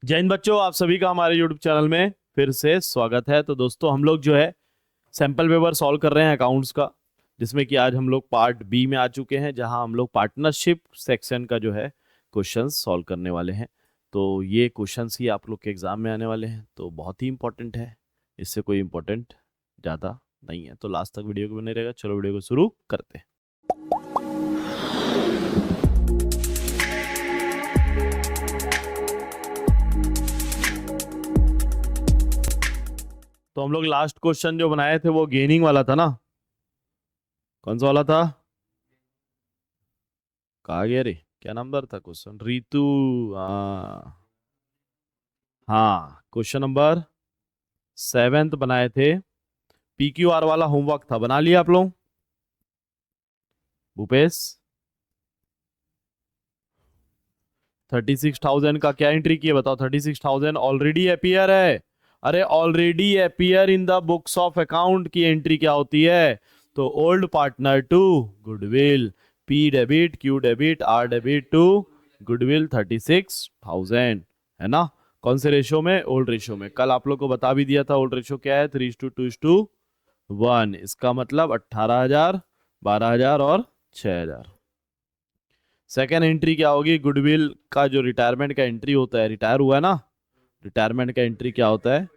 जय हिंद बच्चों, आप सभी का हमारे YouTube चैनल में फिर से स्वागत है। तो दोस्तों, हम लोग जो है सैंपल पेपर सॉल्व कर रहे हैं अकाउंट्स का, जिसमें कि आज हम लोग पार्ट बी में आ चुके हैं, जहां हम लोग पार्टनरशिप सेक्शन का जो है क्वेश्चंस सॉल्व करने वाले हैं। तो ये क्वेश्चंस ही आप लोग के एग्जाम में आने वाले हैं, तो बहुत ही इंपॉर्टेंट है। इससे कोई इंपॉर्टेंट ज़्यादा नहीं है, तो लास्ट तक वीडियो को बने रहेगा। चलो वीडियो को शुरू करते हैं। तो हम लोग लास्ट क्वेश्चन जो बनाए थे वो गेनिंग वाला था ना। कौन सा वाला था? कहा गया रे, क्या नंबर था क्वेश्चन? रितु। हाँ, हाँ, क्वेश्चन नंबर 7 बनाए थे। PQR वाला होमवर्क था, बना लिया आप लोग? भूपेश, 36,000 का क्या एंट्री किया बताओ? 36,000 ऑलरेडी अपियर है। अरे already appear in the books of account की एंट्री क्या होती है? तो old partner to goodwill, P debit, Q debit, R debit to goodwill 36,000, है ना? कौन से रेशो में? ओल्ड रेशो में। कल आप लोग को बता भी दिया था ओल्ड रेशो क्या है, 3:2:1। इसका मतलब 18,000, 12,000 और 6,000। सेकेंड एंट्री क्या होगी? गुडविल का जो रिटायरमेंट का एंट्री होता है, रिटायर हुआ है ना, रिटायरमेंट का एंट्री क्या होता है?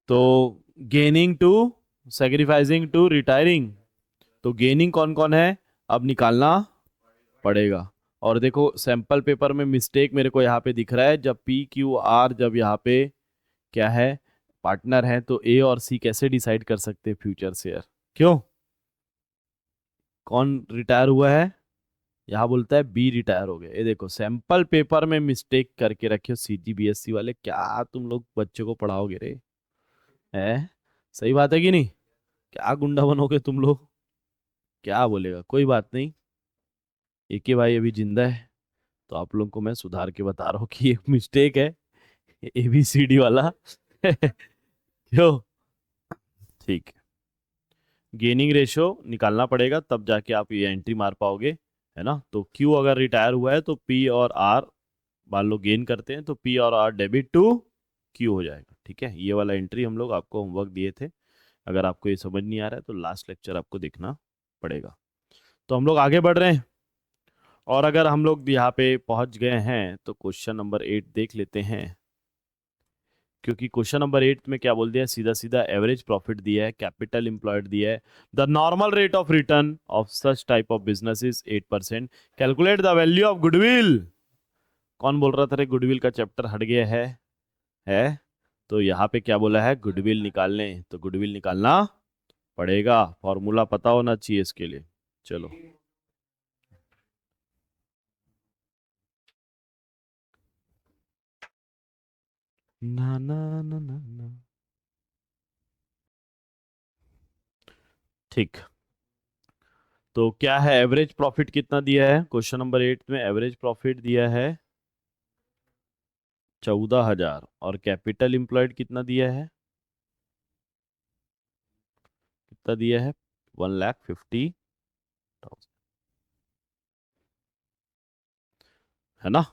तो gaining to, sacrificing to retiring. तो गेनिंग कौन कौन है अब निकालना पड़ेगा। और देखो सैंपल पेपर में मिस्टेक मेरे को यहाँ पे दिख रहा है, जब PQR जब यहाँ पे क्या है, पार्टनर है, तो A और C कैसे डिसाइड कर सकते हैं फ्यूचर शेयर? क्यों? कौन रिटायर हुआ है? यहाँ बोलता है B रिटायर हो गया। ये देखो सैंपल पेपर में मिस्टेक करके रखे हो CGBSC वाले, क्या तुम लोग बच्चों को पढ़ाओगे रे? है, सही बात है कि नहीं? क्या गुंडा बनोगे तुम लोग? क्या बोलेगा, कोई बात नहीं। AK भाई अभी जिंदा है, तो आप लोगों को मैं सुधार के बता रहा हूँ कि एक मिस्टेक है ABCD वाला क्यों? ठीक है, गेनिंग रेशियो निकालना पड़ेगा, तब जाके आप ये एंट्री मार पाओगे, है ना? तो Q अगर रिटायर हुआ है तो P और R, मान लो गेन करते हैं, तो P और R डेबिट टू Q हो जाएगा। ठीक है, ये वाला एंट्री हम लोग आपको होमवर्क दिए थे। अगर आपको ये समझ नहीं आ रहा है तो लास्ट लेक्चर आपको देखना पड़ेगा। तो हम लोग आगे बढ़ रहे हैं, और अगर हम लोग यहाँ पे पहुंच गए हैं तो क्वेश्चन नंबर 8 देख लेते हैं। क्योंकि क्वेश्चन नंबर 8 में क्या बोल दिया, सीधा सीधा एवरेज प्रॉफिट दिया है, कैपिटल एम्प्लॉयड दिया है। The normal rate of return of such type of business is 8%। Calculate the value of goodwill. कौन बोल रहा था रे गुडविल का चैप्टर हट गया है? तो यहाँ पे क्या बोला है, गुडविल निकालने, तो गुडविल निकालना पड़ेगा। फॉर्मूला पता होना चाहिए इसके लिए। चलो, ना ना ना ना ना, ठीक। तो क्या है, एवरेज प्रॉफिट कितना दिया है क्वेश्चन नंबर 8 में? एवरेज प्रॉफिट दिया है 14,000, और कैपिटल एम्प्लॉयड कितना दिया है? कितना दिया है? 1,50,000, है ना?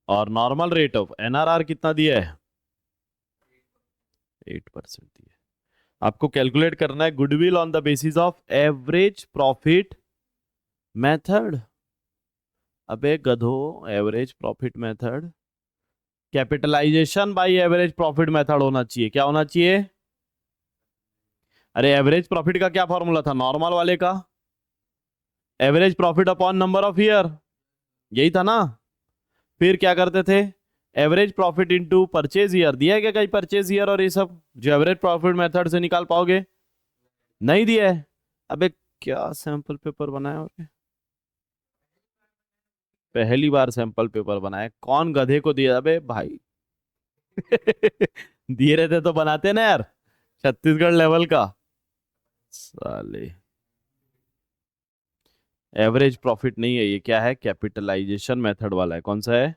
और नॉर्मल रेट ऑफ NRR कितना दिया है? 8% दिया है। आपको कैलकुलेट करना है goodwill on the basis of average profit method. अबे गधो, average profit method capitalisation by average profit method होना चाहिए। क्या होना चाहिए? अरे एवरेज प्रॉफिट का क्या फॉर्मूला था नॉर्मल वाले का? Average profit upon number of year, यही था ना? फिर क्या करते थे? Average profit into purchase year. दिया है क्या कहीं परचेज ईयर और ये सब जो एवरेज प्रॉफिट मेथड से निकाल पाओगे? नहीं दिया है। अबे क्या सैंपल पेपर बनाया और पहली बार सैंपल पेपर बनाया? कौन गधे को दिया? अबे भाई दिए रहते तो बनाते ना यार, छत्तीसगढ़ लेवल का। साले, एवरेज प्रॉफिट नहीं है ये, क्या है? कैपिटलाइजेशन मेथड वाला है। कौन सा है?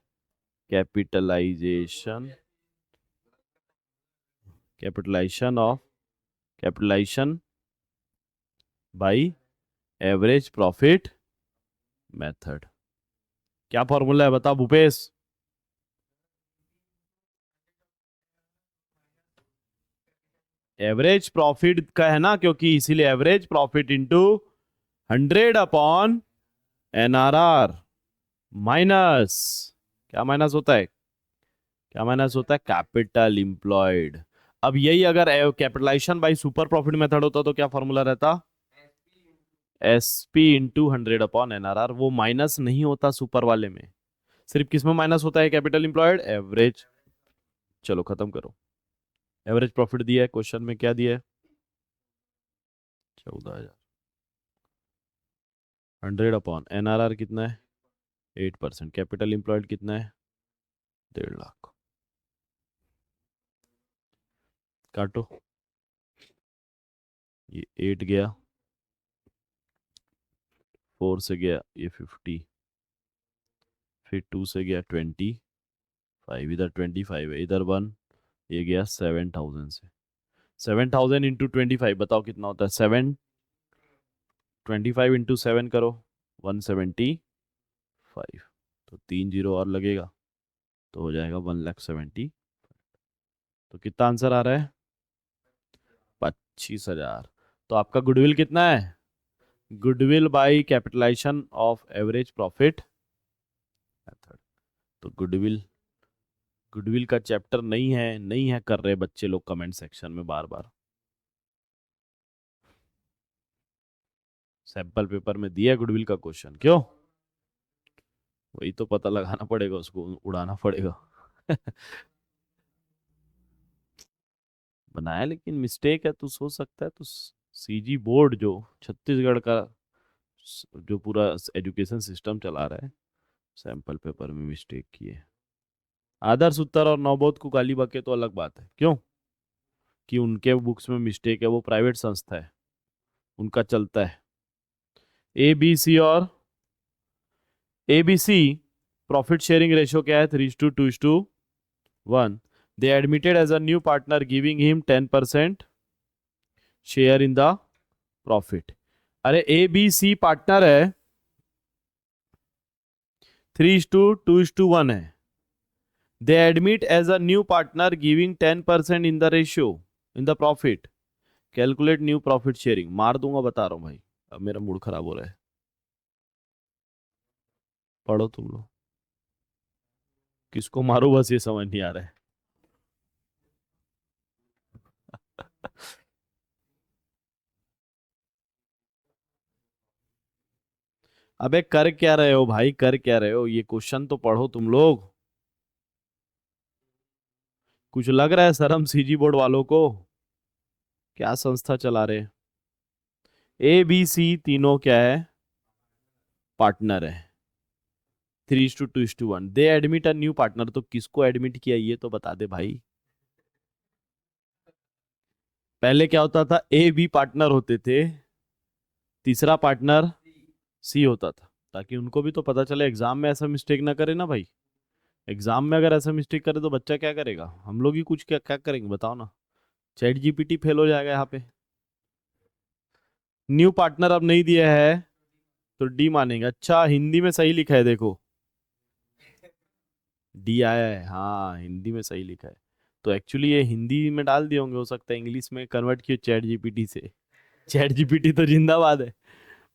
Capitalisation, capitalisation of, capitalisation by average profit method. क्या फॉर्मूला है बता भूपेश? एवरेज प्रॉफिट का है ना, क्योंकि इसीलिए average profit into 100 upon NRR minus, क्या माइनस होता है, क्या माइनस होता है, कैपिटल इंप्लॉयड। अब यही अगर capitalisation by super profit method होता तो क्या फॉर्मूला रहता, S P into 100 upon NRR. वो माइनस नहीं होता सुपर वाले में, सिर्फ किस में माइनस होता है, कैपिटल इंप्लॉयड, एवरेज। चलो खत्म करो। एवरेज प्रॉफिट दिया है क्वेश्चन में, क्या दिया है, 14,000। 100 अपॉन एनआरआर कितना है, 8%। कैपिटल इंप्लॉयड कितना है, 1.5 लाख। काटो, ये 8 गया, 4 से गया ये 50, फिर 2 से गया 25, इधर 25 है, इधर 1, ये गया 7,000 से। 7,000 इंटू 25 बताओ कितना होता है, 7, 25 इंटू 7 करो, 175। तो 3 जीरो और लगेगा तो हो जाएगा 1,70,000। तो कितना आंसर आ रहा है, 25,000। तो आपका गुडविल कितना है, goodwill by capitalisation of average profit method. तो गुडविल, गुडविल का चैप्टर नहीं है कर रहे बच्चे लोग कमेंट सेक्शन में बार बार। सैंपल पेपर में दिया गुडविल का क्वेश्चन, क्यों, वही तो पता लगाना पड़ेगा, उसको उड़ाना पड़ेगा। बनाया लेकिन मिस्टेक है, तू सोच सकता है। तो सीजी बोर्ड जो छत्तीसगढ़ का जो पूरा एजुकेशन सिस्टम चला रहा है, सैंपल पेपर में मिस्टेक किए। आदर्श उत्तर और नवबोध को गाली बके तो अलग बात है, क्यों कि उनके बुक्स में मिस्टेक है, वो प्राइवेट संस्था है, उनका चलता है। ए बी सी और A B C profit sharing ratio क्या है, 3:2:1। They admitted as a new partner giving him 10% share in the profit. अरे ए बी सी पार्टनर है, 3:2:1 है। They admit as a new partner giving 10% in the ratio in the profit. Calculate new profit sharing. मार दूंगा बता रहा हूं भाई, अब मेरा मूड खराब हो रहा है। पढ़ो तुम लोग, किसको मारो बस ये समझ नहीं आ रहा है। अबे कर क्या रहे हो भाई, कर क्या रहे हो, ये क्वेश्चन तो पढ़ो तुम लोग। कुछ लग रहा है शर्म सीजी बोर्ड वालों को, क्या संस्था चला रहे। ए बी सी तीनों क्या है, पार्टनर है। 3:2:1। दे एडमिट अ न्यू पार्टनर, तो किसको एडमिट किया ये तो बता दे भाई। पहले क्या होता था, ए बी पार्टनर होते थे, तीसरा पार्टनर सी होता था, ताकि उनको भी तो पता चले, एग्जाम में ऐसा मिस्टेक ना करे ना भाई। एग्जाम में अगर ऐसा मिस्टेक करे तो बच्चा क्या करेगा, हम लोग ही कुछ क्या क्या करेंगे बताओ ना। चैट जीपीटी फेल हो जाएगा यहाँ पे। न्यू पार्टनर अब नहीं दिया है तो डी मानेंगे। अच्छा हिंदी में सही लिखा है देखो, डी आया है, हाँ हिंदी में सही लिखा है। तो एक्चुअली ये हिंदी में डाल दिए होंगे, हो सकता है इंग्लिश में कन्वर्ट किए चैट जीपीटी से। चैट जीपीटी तो जिंदाबाद है,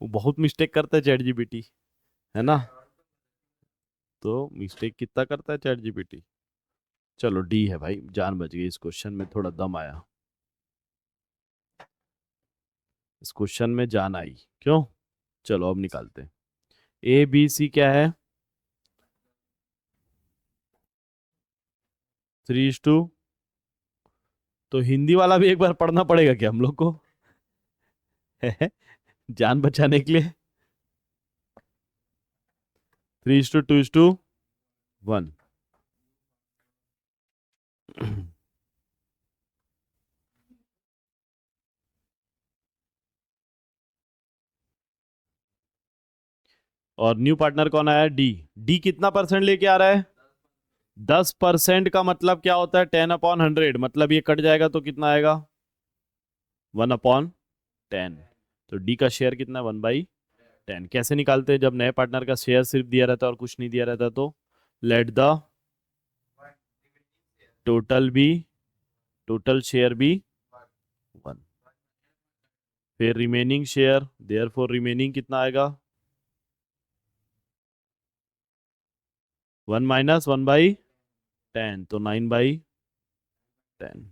वो बहुत मिस्टेक करता है चैट जीपीटी, है ना। तो मिस्टेक कितना करता है चैट जीपीटी। चलो डी है भाई, जान बच गई, इस क्वेश्चन में थोड़ा दम आया, इस क्वेश्चन में जान आई, क्यों। चलो अब निकालते हैं। ए बी सी क्या है, 3:2। तो हिंदी वाला भी एक बार पढ़ना पड़ेगा क्या हम लोग को, जान बचाने के लिए। 3:2:1। और न्यू पार्टनर कौन आया, डी। डी कितना परसेंट लेके आ रहा है, 10%। का मतलब क्या होता है, 10/100, मतलब ये कट जाएगा तो कितना आएगा, 1/10। तो डी का शेयर कितना है, 1/10। कैसे निकालते हैं, जब नए पार्टनर का शेयर सिर्फ दिया रहता है और कुछ नहीं दिया रहता, तो let the total be, total share be फिर रिमेनिंग शेयर, देयरफॉर रिमेनिंग कितना आएगा? 1 - 1/10, तो 9/10।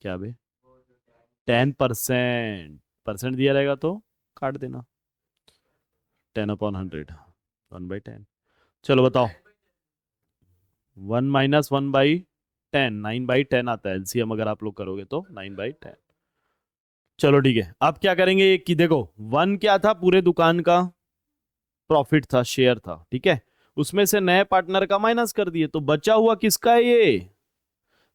क्या बे? 10%। परसेंट दिया रहेगा तो काट देना। 10/100, 1/10। चलो बताओ। 1 - 1/10, 9/10 आता है एलसीएम, अगर आप लोग करोगे तो 9/10। चलो ठीक है, अब क्या करेंगे कि देखो, 1 क्या था? पूरे दुकान का प्रॉफिट था, शेयर था, ठीक है। उसमें से नए पार्टनर का माइनस कर दिए, तो बचा हुआ किसका है? ये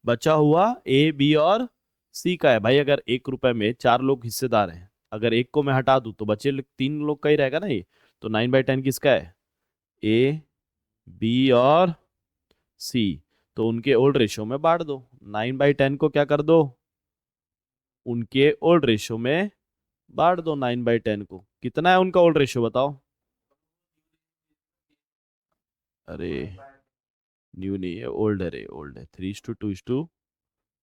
बचा हुआ ए, बी और सी का है भाई। अगर 1 रुपए में 4 लोग हिस्सेदार हैं, अगर एक को मैं हटा दूं तो बचे 3 लोग का ही रहेगा ना ये। तो 9/10 किसका है? ए, बी और सी। तो उनके ओल्ड रेशियो में बांट दो। 9/10 को क्या कर दो? उनके ओल्ड रेशियो में बांट दो। 9/10 को कितना है उनका ओल्ड रेशियो बताओ? अरे न्यू नहीं है, ओल्ड है रे, ओल्ड है। 3:2:2,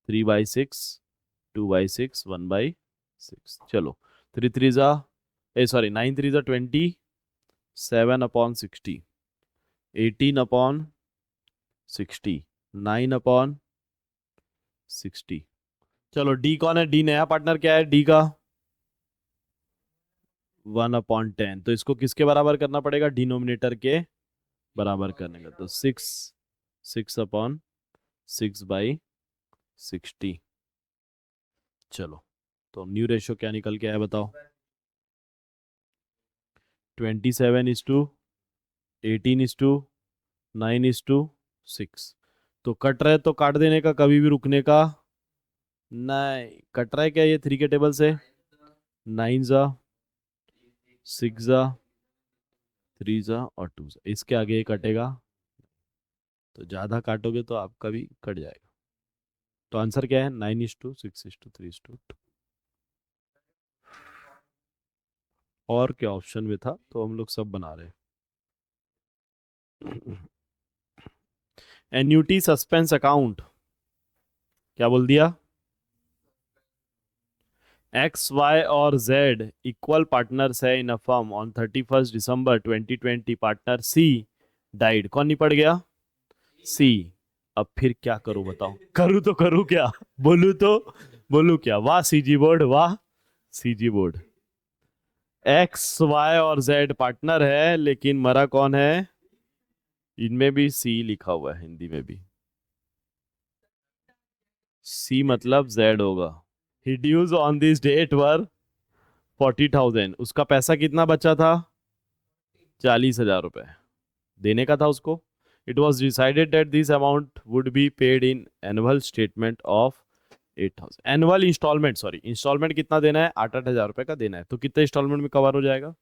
3/6, 2/6, 1/6। चलो, 3 3 सॉरी, 9 3 20, 7/60, 18/60, 9/60। चलो डी कौन है? डी नया पार्टनर क्या है डी का? 1/10। तो इसको किसके बराबर करना पड़ेगा? डिनोमिनेटर के बराबर करने का। तो 6/60। चलो, तो न्यू रेशियो क्या निकल के आया बताओ? 27:18:9:6। तो कट रहे तो काट देने का, कभी भी रुकने का नहीं। कट रहा है क्या ये 3 के टेबल से? 9 6 3 और 2, इसके आगे ये कटेगा। तो ज्यादा काटोगे तो आपका भी कट जाएगा। तो आंसर क्या है? 9:6:3:2। और क्या ऑप्शन में था? तो हम लोग सब बना रहे हैं। एन्यूटी सस्पेंस अकाउंट क्या बोल दिया? एक्स, वाई और जेड इक्वल पार्टनर्स है in a firm on 31 December 2020। Partner C died. कौन निपट गया? सी। अब फिर क्या करूं बताओ? करूं तो करूं क्या? बोलूं तो बोलूं क्या? वाह सीजी बोर्ड, वाह सीजी बोर्ड। एक्स, वाई और जेड पार्टनर है, लेकिन मरा कौन है? इनमें भी सी लिखा हुआ है, हिंदी में भी सी मतलब जेड होगा। ही ड्यूज ऑन दिस डेट वर 40,000। उसका पैसा कितना बचा था? 40,000 रुपए देने का था उसको। It was decided that this amount would be paid in annual statement of 8,000। Annual instalment, sorry, instalment कितना देना है? 8,000 रुपए का देना है। तो कितने इंस्टॉलमेंट में कवर हो जाएगा?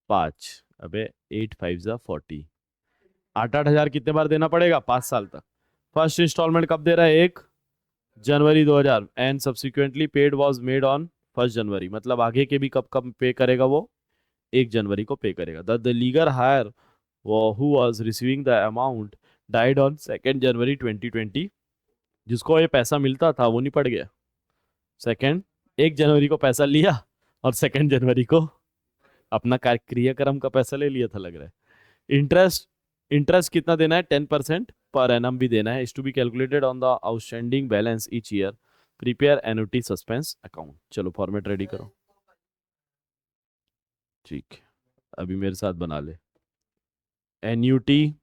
5। अबे 8 5 40। 8,000 कितने बार देना पड़ेगा? 5 साल तक। फर्स्ट इंस्टॉलमेंट कब दे रहा है? 1 जनवरी 2000, and subsequently paid was made on 1 जनवरी। मतलब आगे के भी कब कब पे करेगा वो? 1 जनवरी को पे करेगा। The legal heir who was receiving the amount died on 2 January 2020। जिसको ये पैसा मिलता था वो नहीं पड़ गया। सेकेंड, 1 जनवरी को पैसा लिया और 2 जनवरी को अपना क्रियाक्रम का पैसा ले लिया था, लग रहा है। इंटरेस्ट, इंटरेस्ट कितना देना है? 10% पर एनम भी देना है। Is to be calculated on the outstanding balance each year. Prepare annuity suspense account. चलो फॉर्मेट रेडी करो। ठीक है, अभी मेरे साथ बना ले। एन्युटी,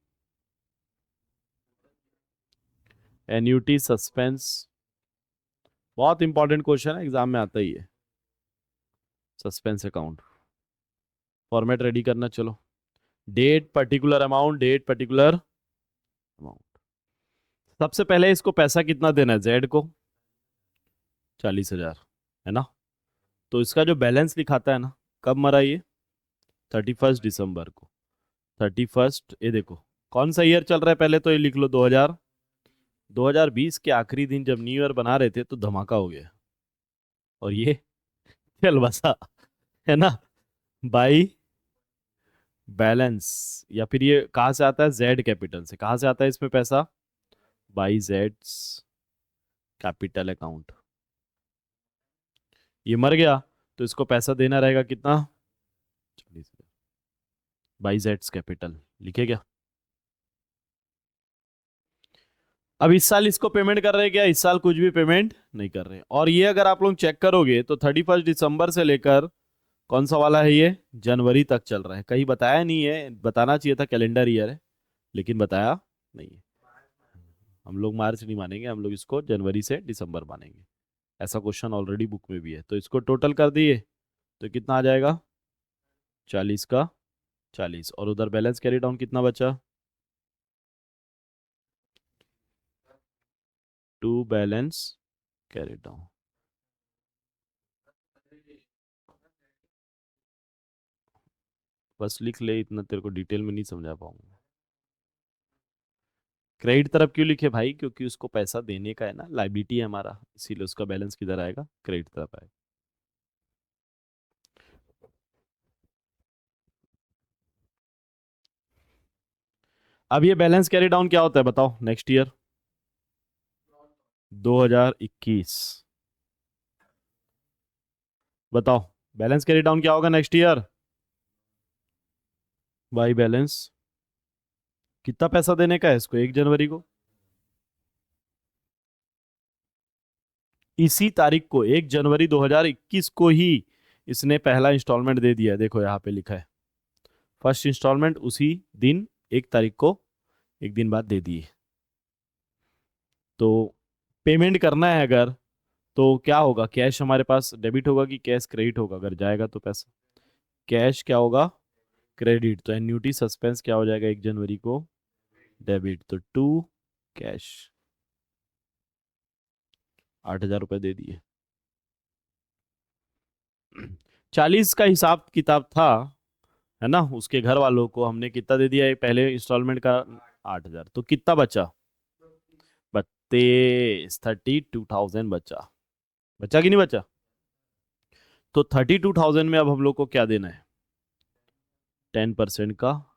एन्युटी सस्पेंस, बहुत इंपॉर्टेंट क्वेश्चन है, एग्जाम में आता ही है। सस्पेंस अकाउंट फॉर्मेट रेडी करना। चलो, date particular amount, date particular amount. सबसे पहले इसको पैसा कितना देना है? जेड को 40,000, है ना। तो इसका जो बैलेंस लिखाता है ना, कब मरा ये? 31 दिसंबर को। 31, ये देखो कौन सा ईयर चल रहा है, पहले तो ये लिख लो 2020 के आखिरी दिन जब न्यू ईयर बना रहे थे तो धमाका हो गया। और ये चल बसा, है ना। बाई बैलेंस, या फिर ये कहाँ से आता है? जेड कैपिटल से। कहाँ से आता है इसमें पैसा? By Jades capital account. ये मर गया तो इसको पैसा देना रहेगा कितना, 40,000 बाई जेड्स कैपिटल, लिखे क्या। अब इस साल इसको पेमेंट कर रहे हैं क्या, इस साल कुछ भी पेमेंट नहीं कर रहे। और ये अगर आप लोग चेक करोगे तो 31 दिसंबर से लेकर कौन सा वाला है ये, जनवरी तक चल रहा है। कहीं बताया नहीं है, बताना चाहिए था कैलेंडर ईयर है, लेकिन बताया नहीं है। हम लोग मार्च नहीं मानेंगे, हम लोग इसको जनवरी से दिसंबर मानेंगे। ऐसा क्वेश्चन ऑलरेडी बुक में भी है। तो इसको टोटल कर दिए तो कितना आ जाएगा, 40 का 40। और उधर बैलेंस कैरी डाउन कितना बचा, टू बैलेंस कैरी डाउन। बस लिख ले, इतना तेरे को डिटेल में नहीं समझा पाऊंगा। क्रेडिट तरफ क्यों लिखे भाई, क्योंकि उसको पैसा देने का है ना, लाइबिलिटी है हमारा, इसीलिए उसका बैलेंस किधर आएगा, क्रेडिट तरफ आएगा। अब ये बैलेंस कैरी डाउन क्या होता है बताओ, नेक्स्ट ईयर 2021, बताओ बैलेंस कैरी डाउन क्या होगा नेक्स्ट ईयर, बाई बैलेंस। कितना पैसा देने का है इसको 1 जनवरी को, इसी तारीख को 1 जनवरी 2021 को ही इसने पहला इंस्टॉलमेंट दे दिया है। देखो यहाँ पे लिखा है फर्स्ट इंस्टॉलमेंट उसी दिन 1 तारीख को, एक दिन बाद दे दिए। तो पेमेंट करना है अगर, तो क्या होगा, कैश हमारे पास डेबिट होगा कि कैश क्रेडिट होगा, अगर जाएगा तो पैसा कैश क्या होगा, क्रेडिट। तो एन्यूटी सस्पेंस क्या हो जाएगा 1 जनवरी को, डेबिट। तो टू कैश 8,000 रुपये दे दिए। 40 का हिसाब किताब था, है ना, उसके घर वालों को हमने कितना दे दिया, ये पहले इंस्टॉलमेंट का 8,000, तो कितना बचा, 32,000 बचा। बचा कि नहीं बचा, तो 32,000 में अब हम लोग को क्या देना है, 10% का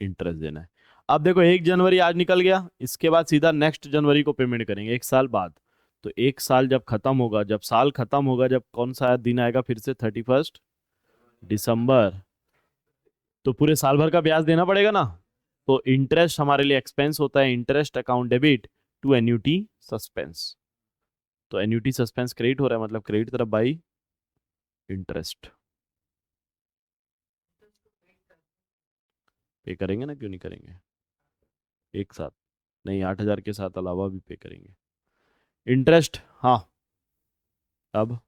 इंटरेस्ट देना है। अब देखो 1 जनवरी आज निकल गया, इसके बाद सीधा नेक्स्ट जनवरी को पेमेंट करेंगे 1 साल बाद। तो 1 साल जब खत्म होगा, जब साल खत्म होगा, जब कौन सा दिन आएगा फिर से 31 दिसंबर, तो पूरे साल भर का ब्याज देना पड़ेगा ना। तो इंटरेस्ट हमारे लिए एक्सपेंस होता है, interest account debit to annuity suspense. तो एन्यूटी सस्पेंस क्रेडिट हो रहा है, मतलब क्रेडिट तरफ बाई इंटरेस्ट। पे करेंगे ना, क्यों नहीं करेंगे, एक साथ नहीं, 8,000 के साथ अलावा भी पे करेंगे इंटरेस्ट। हाँ, अब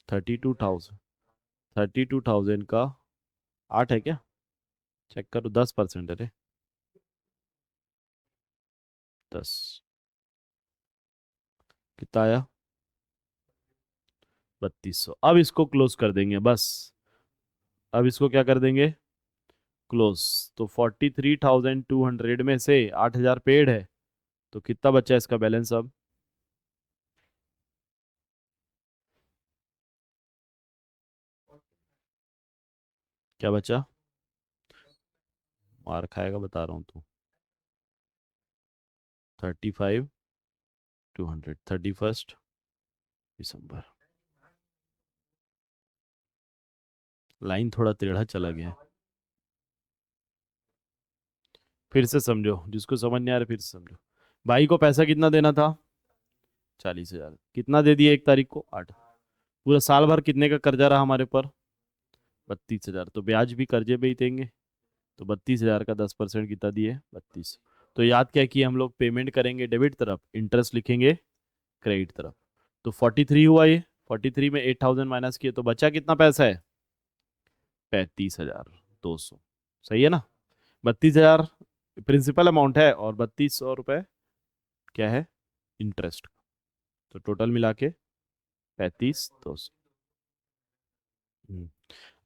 32,000, 32,000 का 8 है क्या, चेक करो, 10% है रे, 10, कितना आया, 3200। अब इसको क्लोज कर देंगे बस, अब इसको क्या कर देंगे, क्लोज। तो 43,200 में से 8,000 पेड है, तो कितना बचा इसका बैलेंस अब, क्या बचा, मार खाएगा बता रहा हूँ तू, 35,200, 31 दिसंबर। लाइन थोड़ा टेढ़ा चला गया, फिर से समझो, जिसको समझ नहीं आ रहा फिर से समझो। भाई को पैसा कितना देना था, 40,000, कितना दे दिया 1 तारीख को, 8। पूरा साल भर कितने का कर्जा रहा हमारे ऊपर, 32,000, तो ब्याज भी कर्जे पे ही देंगे। तो 32,000 का 10% कितना दिए, 32। तो याद क्या किया हम लोग, पेमेंट करेंगे डेबिट तरफ, इंटरेस्ट लिखेंगे क्रेडिट तरफ। तो 43 हुआ ये, 43 में 8,000 माइनस किए तो बचा कितना पैसा है, 35,200। सही है ना, 32,000 प्रिंसिपल अमाउंट है और 3,200 रुपये क्या है, इंटरेस्ट। तो टोटल मिला के 35,200।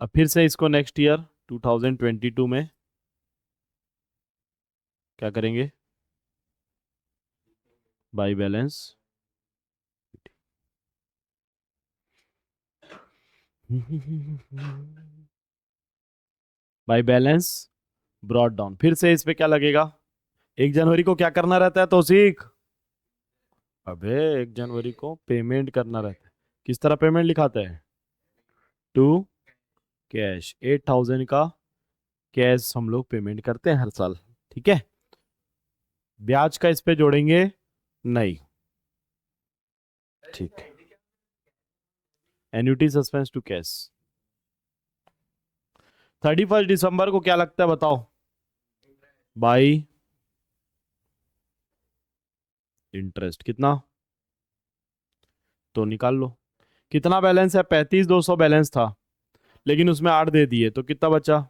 अब फिर से इसको नेक्स्ट ईयर 2022 में क्या करेंगे, by balance by balance brought down. फिर से इस पे क्या लगेगा, 1 जनवरी को क्या करना रहता है तो सीख, अबे 1 जनवरी को पेमेंट करना रहता है। किस तरह पेमेंट लिखाता है? टू कैश 8,000 का कैश हम लोग पेमेंट करते हैं हर साल। ठीक है। ब्याज का इस पे जोड़ेंगे नहीं। ठीक है। Annuity suspense to cash. 31 दिसंबर को क्या लगता है बताओ? बाई इंटरेस्ट कितना? तो निकाल लो। कितना बैलेंस है? 35,200 बैलेंस था, लेकिन उसमें 8 दे दिए तो कितना बचा?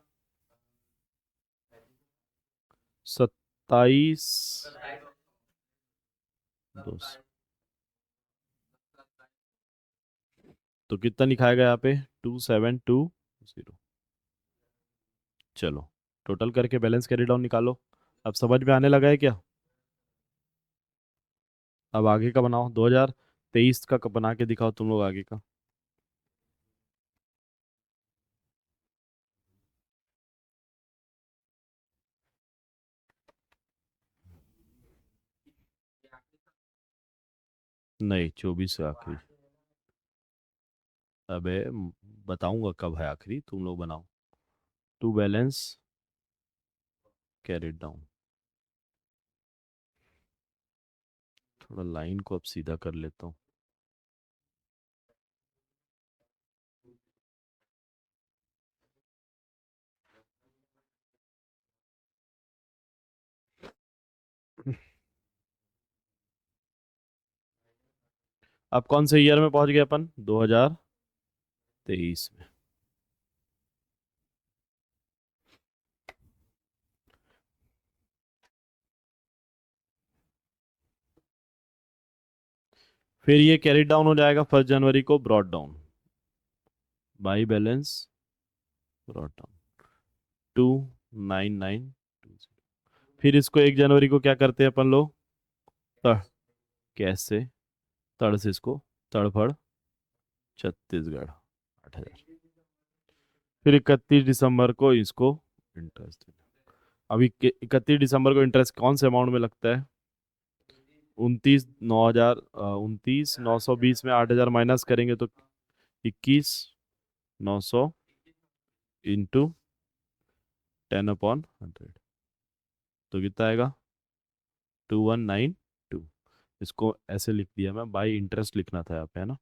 27,200। तो कितना लिखाएगा यहाँ पे? 2720। चलो, टोटल करके बैलेंस कैरी डाउन निकालो। अब समझ में आने लगा है क्या? अब आगे का बनाओ, 2023 का बना के दिखाओ तुम लोग आगे का। नहीं, 24 से आखिरी। अबे बताऊंगा कब है आखिरी, तुम लोग बनाओ। To balance carry down. थोड़ा लाइन को अब सीधा कर लेता हूँ। अब कौन से ईयर में पहुंच गए अपन? 2023 में। फिर ये कैरी डाउन हो जाएगा 1 जनवरी को, brought down by balance brought down 29,920। फिर इसको 1 जनवरी को क्या करते हैं अपन लोग? तड़ कैसे? तड़ से इसको तड़फड़ छत्तीसगढ़ 8,000। फिर 31 दिसंबर को इसको इंटरेस्ट। अभी 31 दिसंबर को इंटरेस्ट कौन से अमाउंट में लगता है? 29,920 में 8,000 माइनस करेंगे तो 21,900 इंटू 10/100। तो कितना आएगा? 2192। इसको ऐसे लिख दिया मैं, बाई इंटरेस्ट लिखना था यहाँ पे, है ना?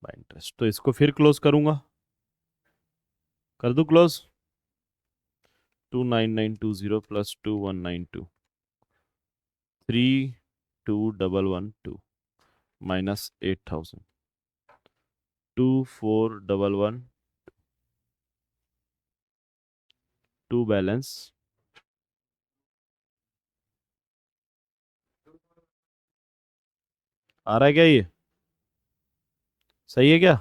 By interest. तो इसको फिर क्लोज करूंगा। कर दूं close? 29920 plus 2192, 32,112 minus 8,000, 24,112। To balance आ रहा है क्या ये? सही है क्या?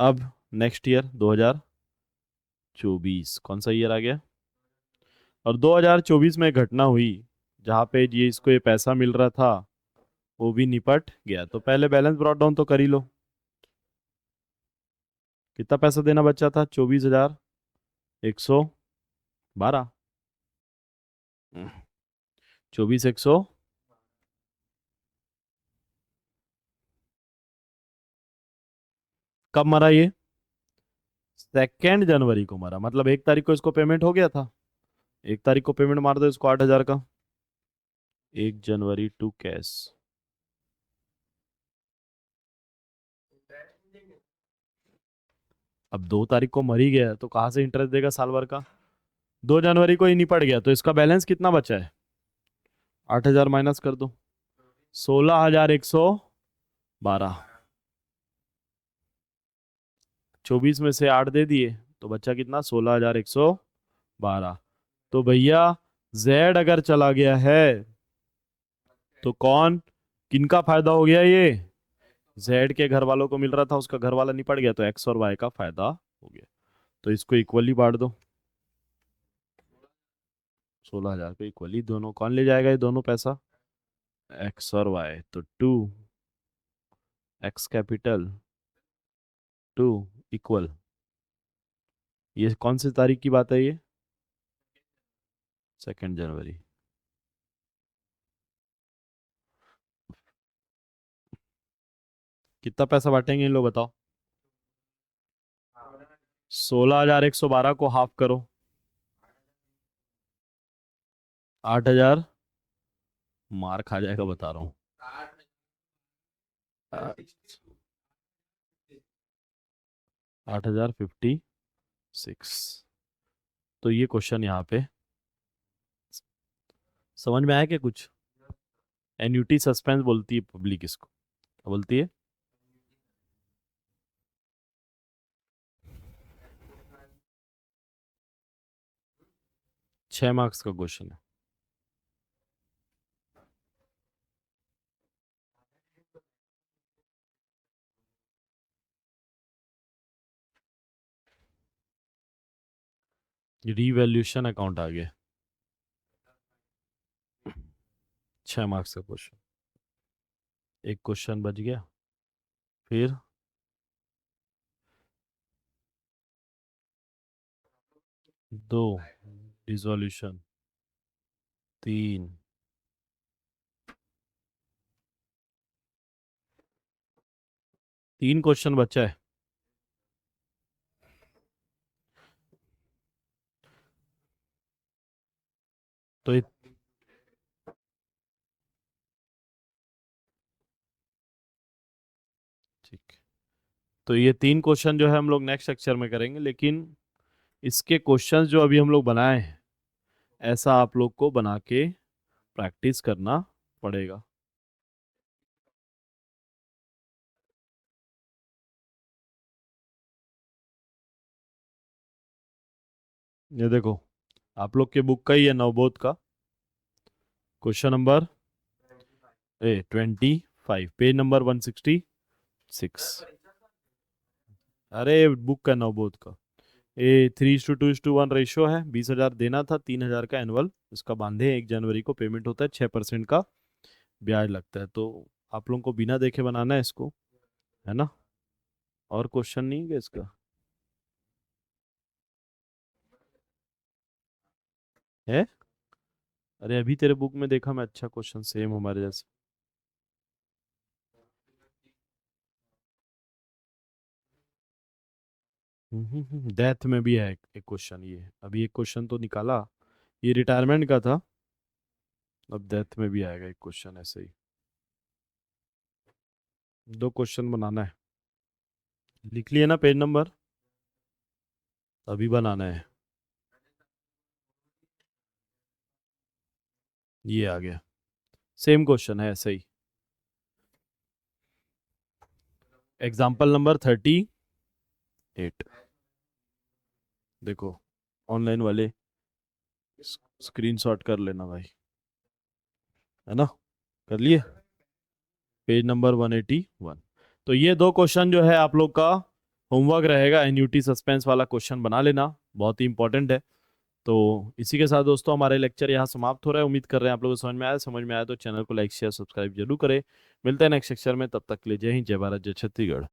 अब नेक्स्ट ईयर 2024 कौन सा ईयर आ गया? और 2024 में एक घटना हुई जहाँ पे ये इसको ये पैसा मिल रहा था, वो भी निपट गया। तो पहले बैलेंस ब्रॉट डाउन तो कर ही लो। कितना पैसा देना बचा था? 24,112। 24,100। कब मरा ये? 2 जनवरी को मरा, मतलब 1 तारीख को इसको पेमेंट हो गया था। 1 तारीख को पेमेंट मार दो इसको 8,000 का। 1 जनवरी टू कैश। अब 2 तारीख को मर ही गया तो कहाँ से इंटरेस्ट देगा साल भर का? 2 जनवरी को ही निपट गया तो इसका बैलेंस कितना बचा है? 8,000 माइनस कर दो। 16,112। 24 में से 8 दे दिए तो बचा कितना? 16,112। तो भैया जेड अगर चला गया है तो कौन, किनका फायदा हो गया ये? जेड के घर वालों को मिल रहा था, उसका घर वाला निपट गया तो एक्स और वाई का फायदा हो गया। तो इसको इक्वली बांट दो। 16,000 को इक्वली दोनों कौन ले जाएगा? ये दोनों पैसा, एक्स और वाई। तो two X capital two equal, ये कौन सी तारीख की बात है ये? 2 जनवरी। कितना पैसा बांटेंगे इन लोग बताओ। 16,112 को हाफ करो। 8,000। मार खा जाएगा बता रहा हूँ। 8,056। तो ये क्वेश्चन यहाँ पे समझ में आया क्या कुछ। एन्यूटी सस्पेंस बोलती है पब्लिक इसको, क्या बोलती है। 6 मार्क्स का क्वेश्चन है। रीवैल्यूएशन अकाउंट आ गया। 6 मार्क्स का क्वेश्चन। एक क्वेश्चन बच गया। फिर 2 डिसोल्यूशन। 3 3 क्वेश्चन बचा है। तो ये ठीक। तो ये 3 क्वेश्चन जो है हम लोग नेक्स्ट लेक्चर में करेंगे, लेकिन इसके क्वेश्चंस जो अभी हम लोग बनाए हैं ऐसा आप लोग को बना के प्रैक्टिस करना पड़ेगा। ये देखो आप लोग के बुक का ही है नवबोध का, क्वेश्चन नंबर 25, पेज नंबर 166। अरे बुक का नवबोध का। 3:2:1 रेशियो है। 20,000 देना था, 3,000 का एनुअल इसका बांधे। 1 जनवरी को पेमेंट होता है, 6% का ब्याज लगता है। तो आप लोगों को बिना देखे बनाना है इसको, है ना। और क्वेश्चन नहीं है इसका है। अरे अभी तेरे बुक में देखा मैं, अच्छा क्वेश्चन सेम हमारे जैसे। डेथ में भी है एक क्वेश्चन। ये अभी एक क्वेश्चन तो निकाला, ये रिटायरमेंट का था। अब डेथ में भी आएगा एक क्वेश्चन ऐसे ही। 2 क्वेश्चन बनाना है। लिख लिए ना पेज नंबर। अभी बनाना है। ये आ गया, सेम क्वेश्चन है ऐसे ही। Example number 38। देखो ऑनलाइन वाले स्क्रीनशॉट कर लेना भाई, है ना। कर लिए पेज नंबर 181। तो ये 2 क्वेश्चन जो है आप लोग का होमवर्क रहेगा। एन्यूटी सस्पेंस वाला क्वेश्चन बना लेना, बहुत ही इंपॉर्टेंट है। तो इसी के साथ दोस्तों हमारे लेक्चर यहाँ समाप्त हो रहा है। उम्मीद कर रहे हैं आप लोगों को समझ में आया तो चैनल को लाइक शेयर सब्सक्राइब जरूर करें। मिलते हैं नेक्स्ट लेक्चर में, तब तक के लिए जय हिंद, जय भारत, जय छत्तीसगढ़।